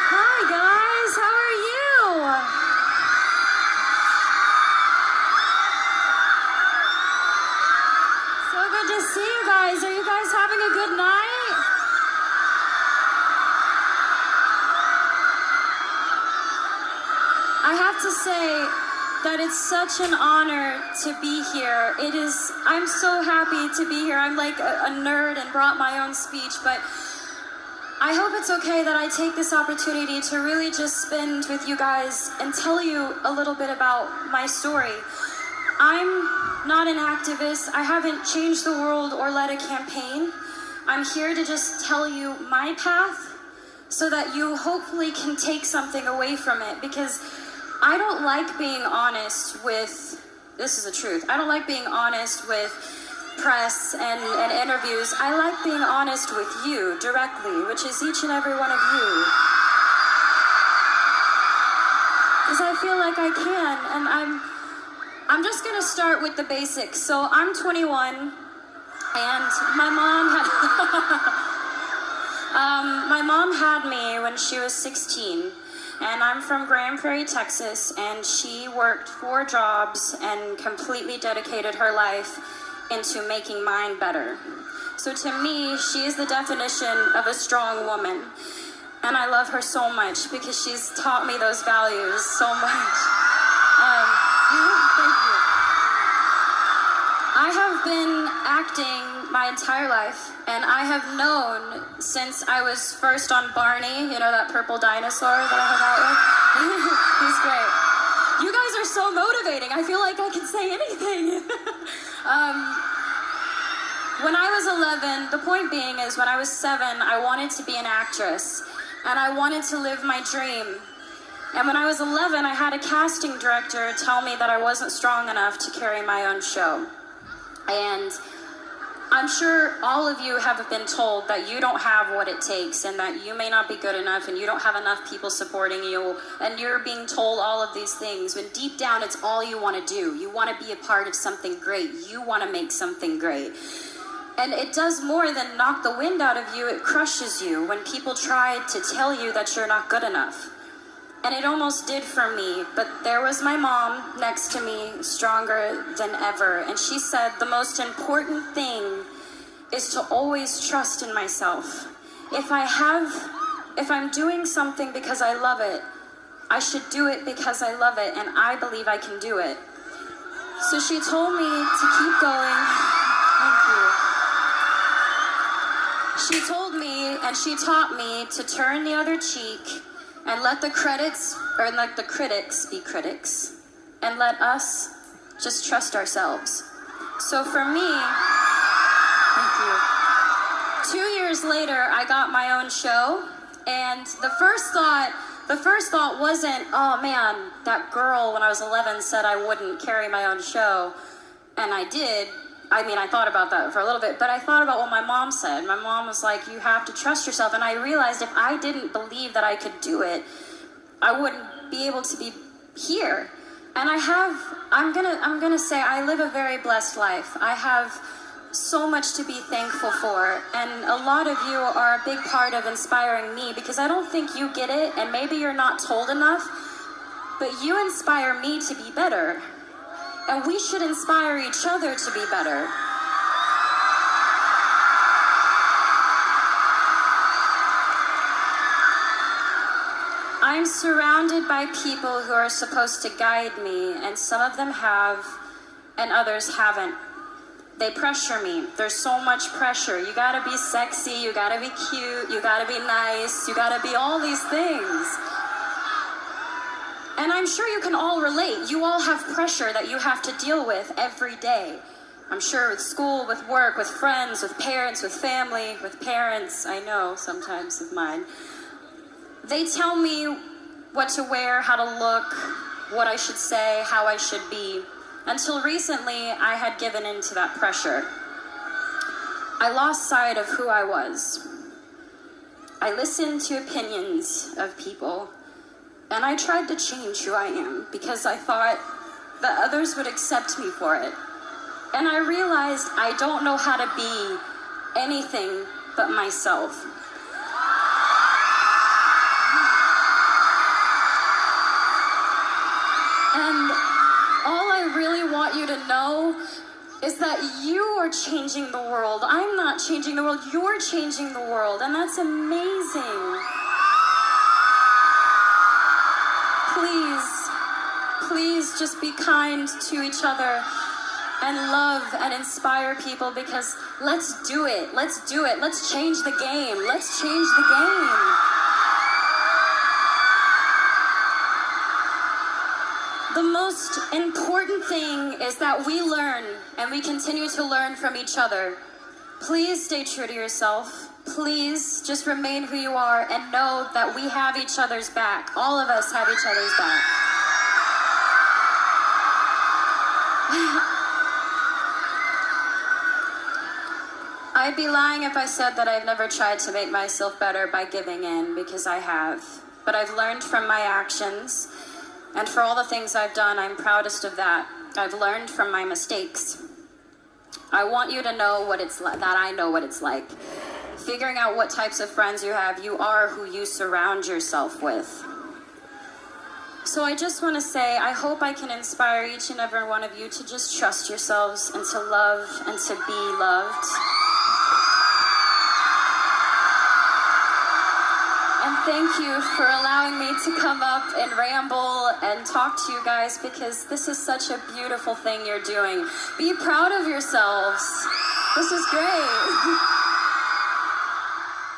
Hi guys, how are you? So good to see you guys. Are you guys having a good night? I have to say that it's such an honor to be here. I'm so happy to be here. I'm like a nerd and brought my own speech, but I hope it's okay that I take this opportunity to really just spend with you guys and tell you a little bit about my story. I'm not an activist. I haven't changed the world or led a campaign. I'm here to just tell you my path so that you hopefully can take something away from it, because I don't like being honest with, this is the truth, I don't like being honest with press and interviews. I like being honest with you directly, which is each and every one of you. Because I feel like I can, and I'm just gonna start with the basics. So I'm 21, and my mom had me when she was 16. And I'm from Grand Prairie, Texas, and she worked 4 jobs and completely dedicated her life into making mine better. So to me, she is the definition of a strong woman. And I love her so much because she's taught me those values so much. Thank you. I have been acting my entire life, and I have known since I was first on Barney, you know, that purple dinosaur that I hung out with? He's great. You guys are so motivating. I feel like I can say anything. When I was 11, the point being is when I was 7, I wanted to be an actress, and I wanted to live my dream. And when I was 11, I had a casting director tell me that I wasn't strong enough to carry my own show. And I'm sure all of you have been told that you don't have what it takes, and that you may not be good enough, and you don't have enough people supporting you, and you're being told all of these things, when deep down it's all you want to do. You want to be a part of something great. You want to make something great. And it does more than knock the wind out of you. It crushes you when people try to tell you that you're not good enough. And it almost did for me, but there was my mom next to me, stronger than ever. And she said, the most important thing is to always trust in myself. If I'm doing something because I love it, I should do it because I love it, and I believe I can do it. So she told me to keep going. Thank you. She told me, and she taught me to turn the other cheek, and let the critics be critics, and let us just trust ourselves. So for me, thank you. 2 years later, I got my own show, and the first thought wasn't, oh man, that girl when I was 11 said I wouldn't carry my own show, and I did. I mean, I thought about that for a little bit, but I thought about what my mom said. My mom was like, you have to trust yourself. And I realized if I didn't believe that I could do it, I wouldn't be able to be here. And I'm gonna say I live a very blessed life. I have so much to be thankful for. And a lot of you are a big part of inspiring me, because I don't think you get it, and maybe you're not told enough, but you inspire me to be better. And we should inspire each other to be better. I'm surrounded by people who are supposed to guide me, and some of them have, and others haven't. They pressure me. There's so much pressure. You gotta be sexy, you gotta be cute, you gotta be nice, you gotta be all these things. And I'm sure you can all relate. You all have pressure that you have to deal with every day. I'm sure with school, with work, with friends, with parents, with family, with parents, I know sometimes with mine. They tell me what to wear, how to look, what I should say, how I should be. Until recently, I had given in to that pressure. I lost sight of who I was. I listened to opinions of people, and I tried to change who I am because I thought that others would accept me for it. And I realized I don't know how to be anything but myself. want you to know is that you are changing the world. I'm not changing the world, you're changing the world, and that's amazing. Please just be kind to each other and love and inspire people, because let's do it. Let's change the game. Let's change the game. The most important thing is that we learn and we continue to learn from each other. Please stay true to yourself. Please just remain who you are and know that we have each other's back. All of us have each other's back. I'd be lying if I said that I've never tried to make myself better by giving in, because I have. But I've learned from my actions, and for all the things I've done, I'm proudest of that. I've learned from my mistakes. I want you to know what it's like, that I know what it's like. Figuring out what types of friends you have, you are who you surround yourself with. So I just want to say, I hope I can inspire each and every one of you to just trust yourselves and to love and to be loved. And thank you for allowing me to come up and ramble and talk to you guys, because this is such a beautiful thing you're doing. Be proud of yourselves. This is great.